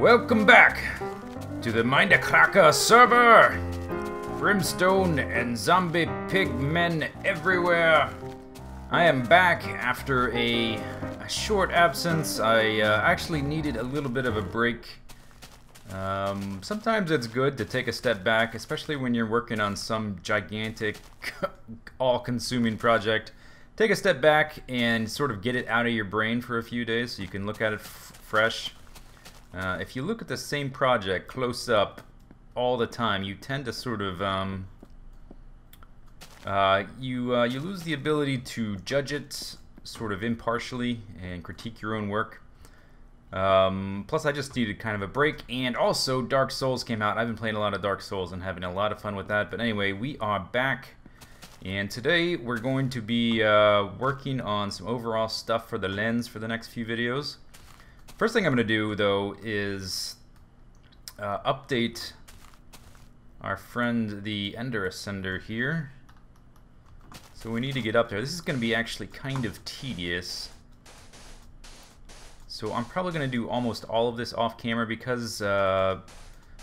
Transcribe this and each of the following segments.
Welcome back to the Mindcrack server! Brimstone and zombie pig men everywhere. I am back after a short absence. I actually needed a little bit of a break. Sometimes it's good to take a step back, especially when you're working on some gigantic, all-consuming project. Take a step back and sort of get it out of your brain for a few days so you can look at it fresh. If you look at the same project close up all the time, you tend to sort of you lose the ability to judge it sort of impartially and critique your own work. Plus, I just needed kind of a break, and also Dark Souls came out. I've been playing a lot of Dark Souls and having a lot of fun with that. But anyway, we are back, and today we're going to be working on some overall stuff for the lens for the next few videos. First thing I'm going to do, though, is update our friend the Ender Ascender here. So we need to get up there. This is going to be actually kind of tedious. So I'm probably going to do almost all of this off camera because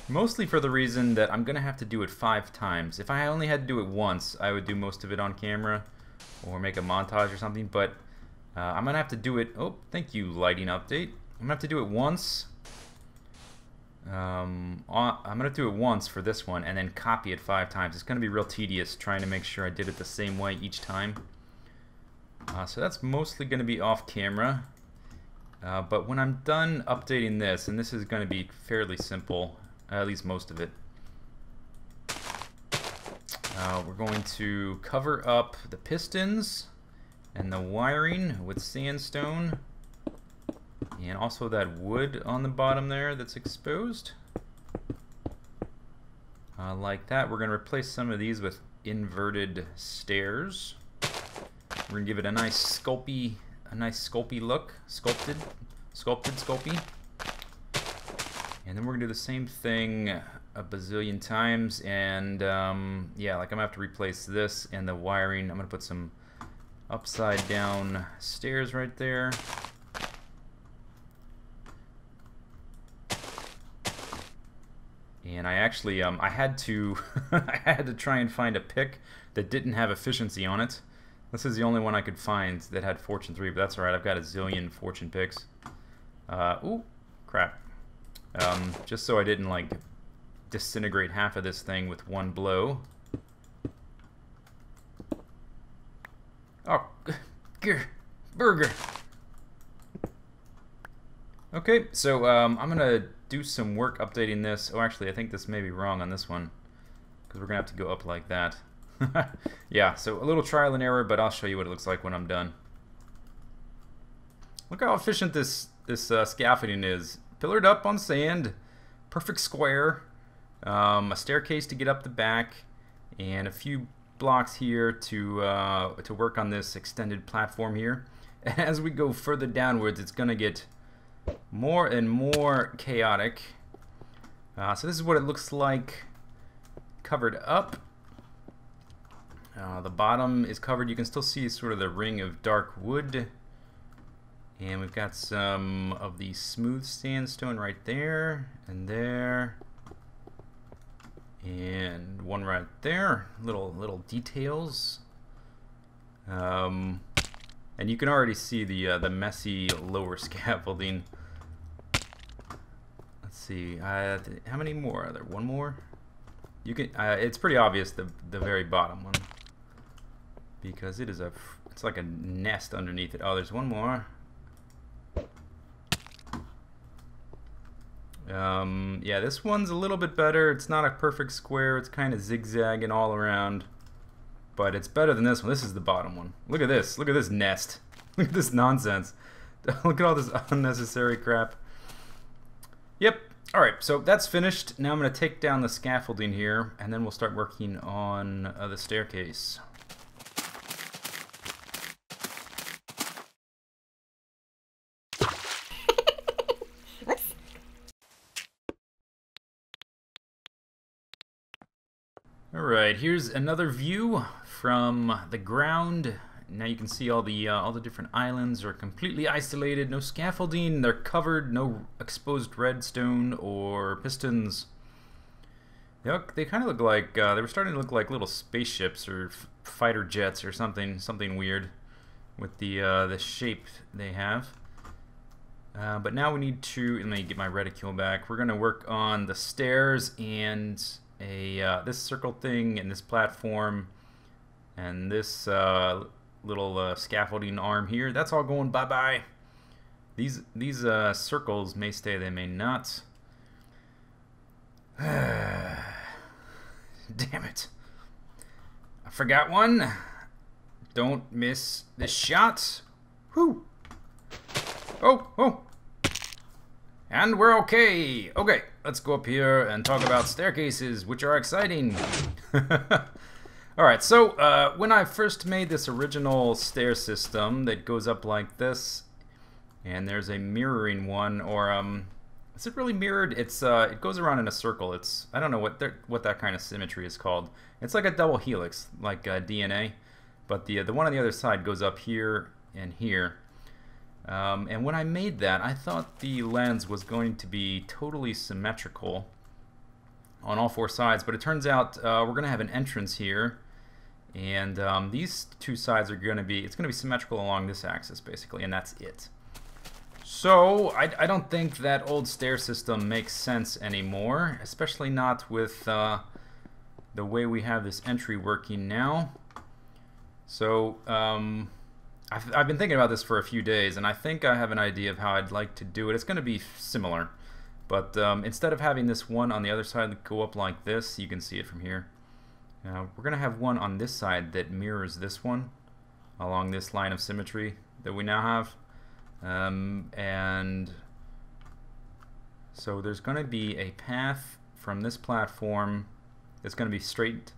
mostly for the reason that I'm going to have to do it 5 times. If I only had to do it once, I would do most of it on camera or make a montage or something. But I'm going to have to do it... Oh, thank you, lighting update. I'm going to have to do it once. I'm going to do it once for this one and then copy it 5 times. It's going to be real tedious trying to make sure I did it the same way each time. So that's mostly going to be off camera. But when I'm done updating this, and this is going to be fairly simple, at least most of it, we're going to cover up the pistons and the wiring with sandstone. And also that wood on the bottom there that's exposed. Like that. We're going to replace some of these with inverted stairs. We're going to give it a nice sculpty look. Sculpted sculpty. And then we're going to do the same thing a bazillion times. And yeah, like I'm going to have to replace this and the wiring. I'm going to put some upside down stairs right there. And I actually, I had to, I had to try and find a pick that didn't have efficiency on it. This is the only one I could find that had Fortune 3, but that's alright. I've got a zillion Fortune picks. Ooh, crap. Just so I didn't, like, disintegrate half of this thing with one blow. Oh, burger. Okay, so I'm gonna do some work updating this. Oh, actually, I think this may be wrong on this one because we're gonna have to go up like that. Yeah, so a little trial and error, but I'll show you what it looks like when I'm done. Look how efficient this scaffolding is. Pillared up on sand, perfect square, a staircase to get up the back, and a few blocks here to work on this extended platform here. As we go further downwards, it's gonna get more and more chaotic. So this is what it looks like covered up. The bottom is covered. You can still see sort of the ring of dark wood. And we've got some of the smooth sandstone right there and there. And one right there. Little details. And you can already see the messy lower scaffolding. Let's see, how many more are there? One more? You can. It's pretty obvious the very bottom one because it's like a nest underneath it. Oh, there's one more. Yeah, this one's a little bit better. It's not a perfect square. It's kind of zigzagging all around. But it's better than this one. This is the bottom one. Look at this. Look at this nest. Look at this nonsense. Look at all this unnecessary crap. Yep. Alright, so that's finished. Now I'm going to take down the scaffolding here, and then we'll start working on the staircase. Alright, here's another view from the ground now you can see all the different islands are completely isolated. No scaffolding. They're covered. No exposed redstone or pistons. They kind of look like they were starting to look like little spaceships or fighter jets or something weird with the shape they have. But now we need to. Let me get my reticule back. We're gonna work on the stairs and this circle thing and this platform and this little scaffolding arm here. That's all going bye-bye. These circles may stay. They may not. Damn it. I forgot one. Don't miss this shot. Whew. Oh. And we're okay. Okay, let's go up here and talk about staircases, which are exciting. Alright, so when I first made this original stair system that goes up like this, and there's a mirroring one, or is it really mirrored? It's it goes around in a circle. It's, I don't know what that kind of symmetry is called. It's like a double helix, like DNA, but the one on the other side goes up here and here. And when I made that, I thought the lens was going to be totally symmetrical on all four sides, but it turns out we're going to have an entrance here, and these two sides are going to be, it's going to be symmetrical along this axis basically, and that's it. So I don't think that old stair system makes sense anymore, especially not with the way we have this entry working now. So I've been thinking about this for a few days, and I think I have an idea of how I'd like to do it. It's going to be similar, but instead of having this one on the other side go up like this, you can see it from here. We're going to have one on this side that mirrors this one along this line of symmetry that we now have. And so there's going to be a path from this platform that's going to be straight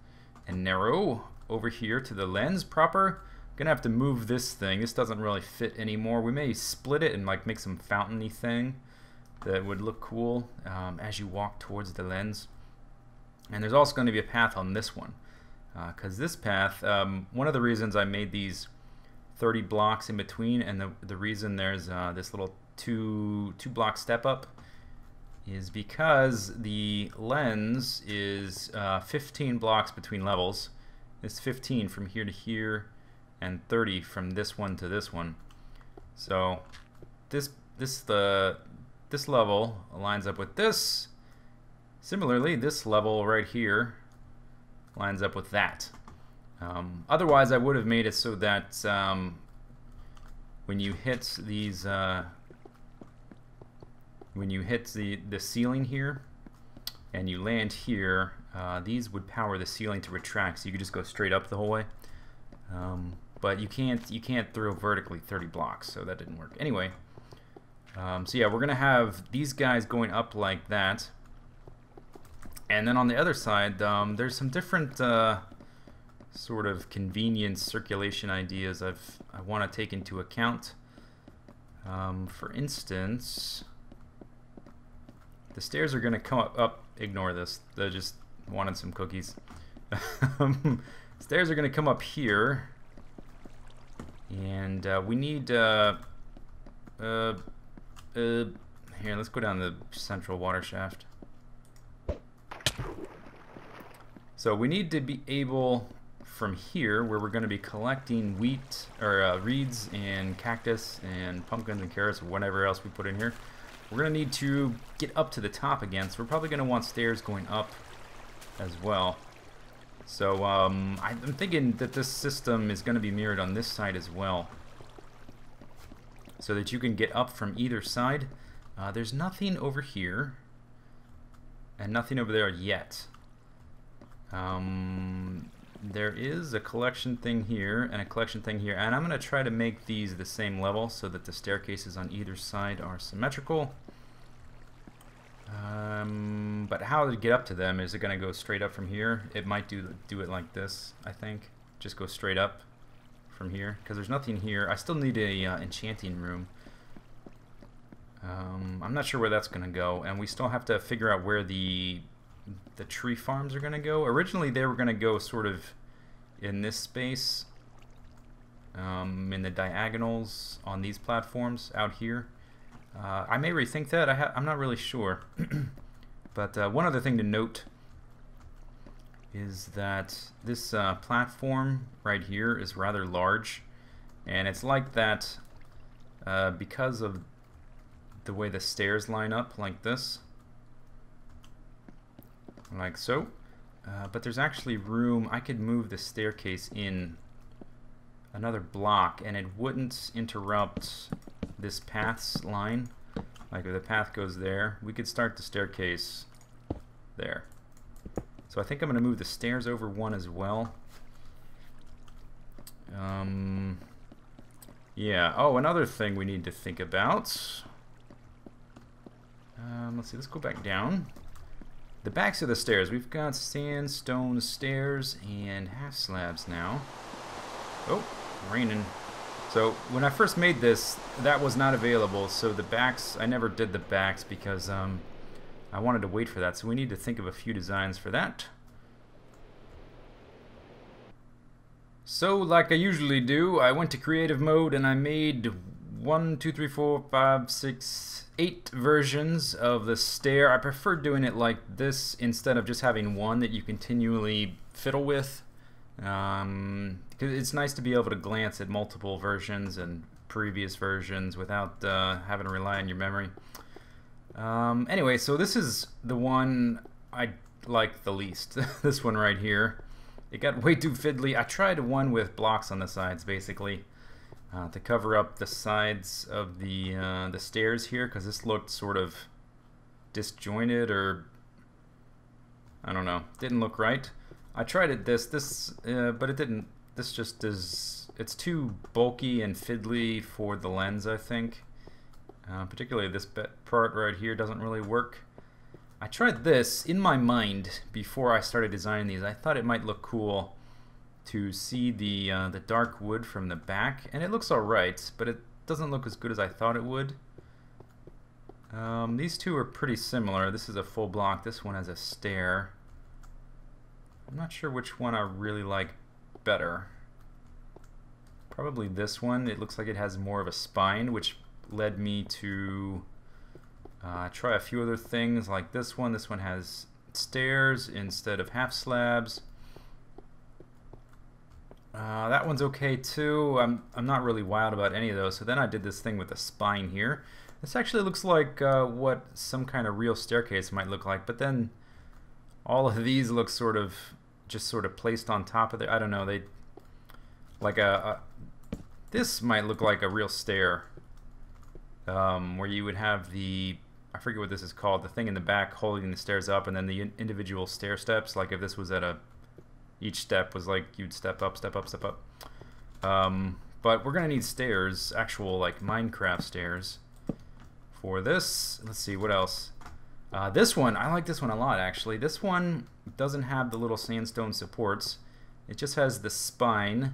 and narrow over here to the lens proper. Gonna have to move this thing. This doesn't really fit anymore. We may split it and like make some fountainy thing that would look cool as you walk towards the lens. And there's also going to be a path on this one, because this path, one of the reasons I made these 30 blocks in between, and the reason there's this little two block step up, is because the lens is 15 blocks between levels. It's 15 from here to here, and 30 from this one to this one. So this level lines up with this. Similarly, this level right here lines up with that. Otherwise, I would have made it so that when you hit these, when you hit the ceiling here and you land here, these would power the ceiling to retract, so you could just go straight up the whole way. But you can't throw vertically 30 blocks, so that didn't work. Anyway, so yeah, we're gonna have these guys going up like that, and then on the other side, there's some different sort of convenience circulation ideas I want to take into account. For instance, the stairs are gonna come up. Ignore this. They just wanted some cookies. Stairs are gonna come up here. And we need here, let's go down the central water shaft. So we need to be able, from here, where we're going to be collecting wheat, or reeds and cactus and pumpkins and carrots or whatever else we put in here, we're going to need to get up to the top again. So we're probably going to want stairs going up as well. So I'm thinking that this system is going to be mirrored on this side as well, so that you can get up from either side. There's nothing over here and nothing over there yet. There is a collection thing here and a collection thing here, and I'm going to try to make these the same level so that the staircases on either side are symmetrical. But how to get up to them? Is it going to go straight up from here? It might do it like this, I think. Just go straight up from here, because there's nothing here. I still need a enchanting room. I'm not sure where that's going to go, and we still have to figure out where the tree farms are going to go. Originally, they were going to go sort of in this space, in the diagonals on these platforms out here. I may rethink that. I'm not really sure. But one other thing to note is that this platform right here is rather large, and it's like that because of the way the stairs line up like this, like so. But there's actually room. I could move the staircase in another block and it wouldn't interrupt this path's line. Like if the path goes there, we could start the staircase there. So I think I'm going to move the stairs over one as well. Yeah. Oh, another thing we need to think about. Let's see. Let's go back down. The backs of the stairs. We've got sandstone stairs and half slabs now. Oh, raining. So when I first made this, that was not available. So the backs, I never did the backs because I wanted to wait for that. So we need to think of a few designs for that. So like I usually do, I went to creative mode and I made 1, 2, 3, 4, 5, 6, 8 versions of the stair. I prefer doing it like this instead of just having one that you continually fiddle with. Because it's nice to be able to glance at multiple versions and previous versions without having to rely on your memory. Anyway, so this is the one I like the least. This one right here. It got way too fiddly. I tried one with blocks on the sides, basically, to cover up the sides of the stairs here, because this looked sort of disjointed, or I don't know, didn't look right. I tried it but it didn't. This just is. It's too bulky and fiddly for the lens, I think. Particularly this part right here doesn't really work. I tried this in my mind before I started designing these. I thought it might look cool to see the dark wood from the back, and it looks alright, but it doesn't look as good as I thought it would. These two are pretty similar. This is a full block. This one has a stair. I'm not sure which one I really like better. Probably this one. It looks like it has more of a spine, which led me to try a few other things like this one. This one has stairs instead of half slabs. That one's okay too. I'm not really wild about any of those. So then I did this thing with a spine here. This actually looks like what some kind of real staircase might look like, but then all of these look sort of placed on top of it. I don't know. They like this might look like a real stair, where you would have the, I forget what this is called, the thing in the back holding the stairs up, and then the individual stair steps. Like if this was at each step was like you'd step up, step up, step up. But we're gonna need stairs, actual like Minecraft stairs for this. Let's see what else. This one, I like this one a lot actually. This one doesn't have the little sandstone supports. It just has the spine,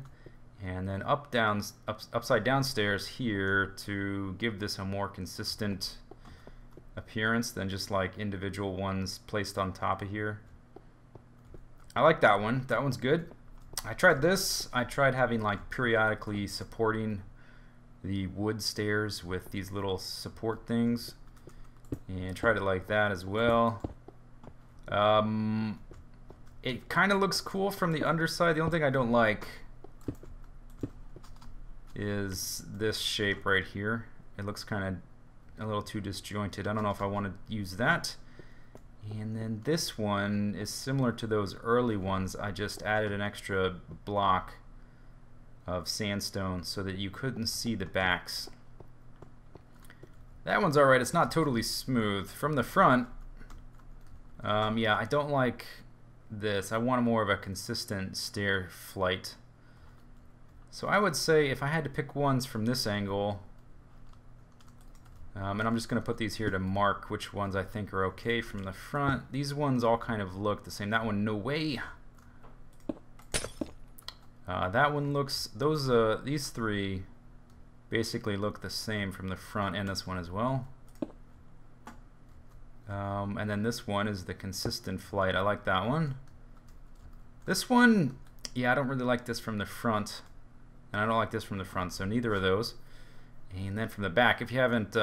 and then upside down stairs here to give this a more consistent appearance than just like individual ones placed on top of here. I like that one. That one's good. I tried this. I tried having like periodically supporting the wood stairs with these little support things, and tried it like that as well. It kind of looks cool from the underside. The only thing I don't like is this shape right here. It looks kind of a little too disjointed. I don't know if I want to use that. And then this one is similar to those early ones. I just added an extra block of sandstone so that you couldn't see the backs. That one's alright. It's not totally smooth. From the front, yeah, I don't like this. I want more of a consistent stair flight. So I would say if I had to pick ones from this angle, and I'm just going to put these here to mark which ones I think are okay from the front. These ones all kind of look the same. That one, no way. That one looks, these three basically look the same from the front, and this one as well. And then this one is the consistent flight. I like that one. This one, yeah, I don't really like this from the front. and I don't like this from the front, so neither of those. And then from the back, if you haven't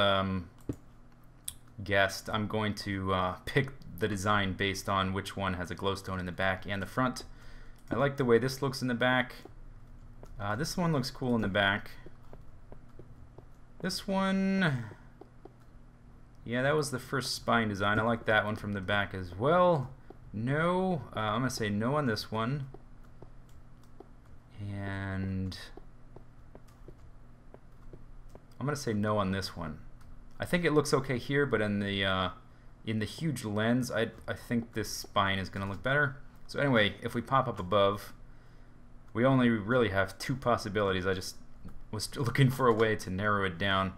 guessed, I'm going to pick the design based on which one has a glowstone in the back and the front. I like the way this looks in the back. This one looks cool in the back. This one, yeah, that was the first spine design. I like that one from the back as well. No, I'm going to say no on this one. And I'm going to say no on this one. I think it looks okay here, but in the huge lens, I think this spine is going to look better. So anyway, if we pop up above, we only really have two possibilities. I just was looking for a way to narrow it down.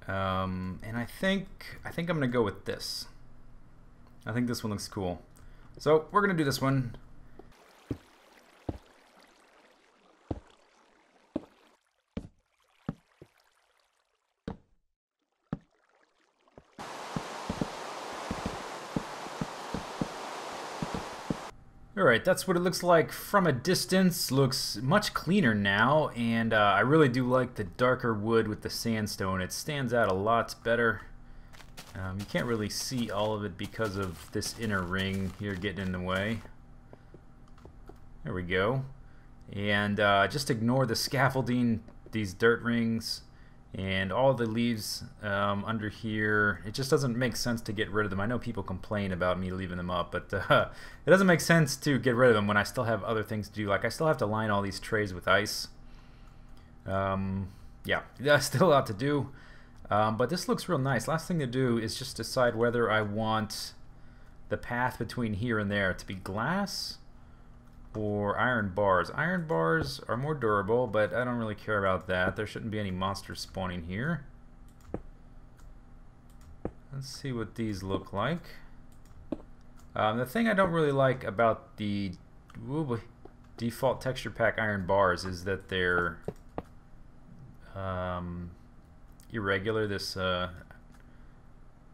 And I think I'm going to go with this. I think this one looks cool. So we're going to do this one. Alright, that's what it looks like from a distance. Looks much cleaner now, and I really do like the darker wood with the sandstone. It stands out a lot better. You can't really see all of it because of this inner ring here getting in the way. There we go. And just ignore the scaffolding, these dirt rings, and all the leaves under here. It just doesn't make sense to get rid of them. I know people complain about me leaving them up, but it doesn't make sense to get rid of them when I still have other things to do. Like I still have to line all these trays with ice. Yeah, that's still a lot to do. But this looks real nice. Last thing to do is just decide whether I want the path between here and there to be glass or iron bars. Iron bars are more durable, but I don't really care about that. There shouldn't be any monsters spawning here. Let's see what these look like. The thing I don't really like about the default texture pack iron bars is that they're irregular. This the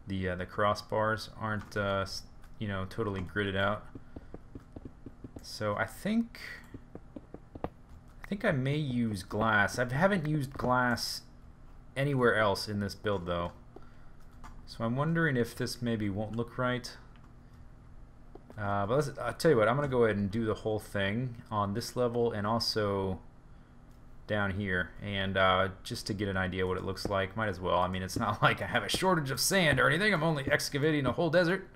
crossbars aren't you know, totally gridded out. So I think I may use glass. I haven't used glass anywhere else in this build though. So I'm wondering if this maybe won't look right. But I'll tell you what, I'm going to go ahead and do the whole thing on this level and also down here. And just to get an idea what it looks like, might as well. I mean, it's not like I have a shortage of sand or anything. I'm only excavating a whole desert.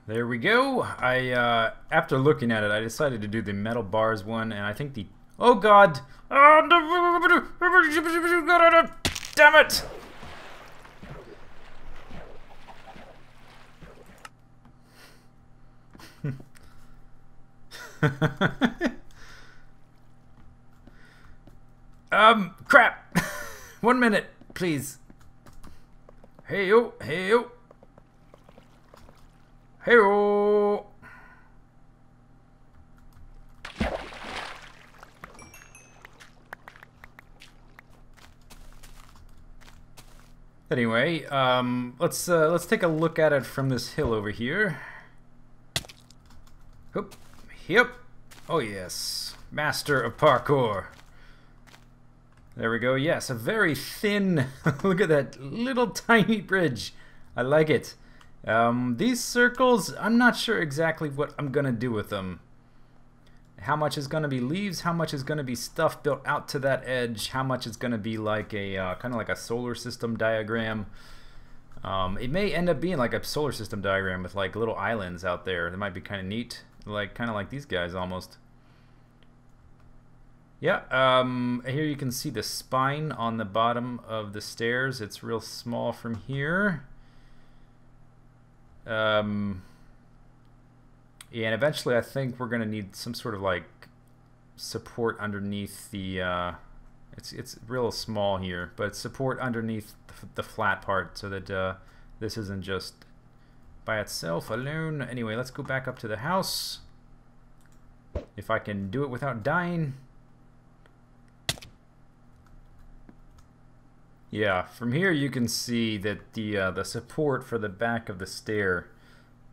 There we go. I after looking at it, I decided to do the metal bars one, and I think the oh god, damn it! Crap. 1 minute, please. Hey yo, hey yo. Hey-oh! Anyway, let's take a look at it from this hill over here. Hoop, yep. Oh yes, master of parkour. There we go. Yes, a very thin. Look at that little tiny bridge. I like it. These circles, I'm not sure exactly what I'm gonna do with them. How much is gonna be leaves? How much is gonna be stuff built out to that edge? How much is gonna be like a kind of like a solar system diagram? It may end up being like a solar system diagram with like little islands out there. That might be kind of neat, like kind of like these guys almost. Yeah. Here you can see the spine on the bottom of the stairs. It's real small from here. Yeah, and eventually I think we're gonna need some sort of like support underneath the it's real small here, but support underneath the flat part so that this isn't just by itself alone. Anyway, let's go back up to the house if I can do it without dying. Yeah, from here you can see that the support for the back of the stair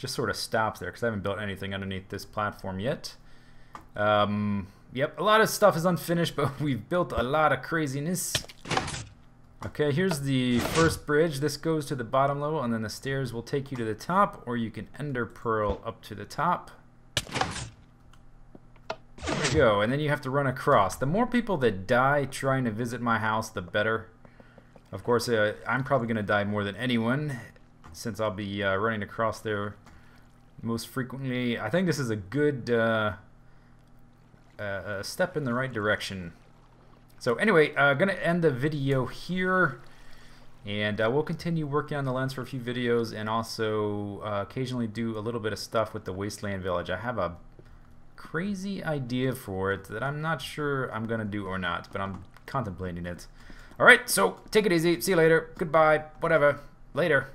just sort of stops there because I haven't built anything underneath this platform yet. Yep, a lot of stuff is unfinished, but we've built a lot of craziness. Okay, here's the first bridge. This goes to the bottom level, and then the stairs will take you to the top, or you can ender pearl up to the top. There we go, and then you have to run across. The more people that die trying to visit my house, the better. Of course, I'm probably going to die more than anyone, since I'll be running across there most frequently. I think this is a good step in the right direction. So anyway, gonna end the video here, and we'll continue working on the lens for a few videos, and also occasionally do a little bit of stuff with the Wasteland Village. I have a crazy idea for it that I'm not sure I'm gonna do or not, but I'm contemplating it. All right, so take it easy. See you later. Goodbye. Whatever. Later.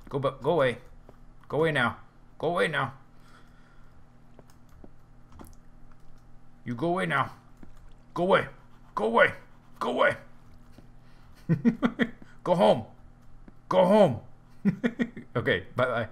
Go away. Go away now. Go away now. You go away now. Go away. Go away. Go away. Go home. Go home. Okay, bye-bye.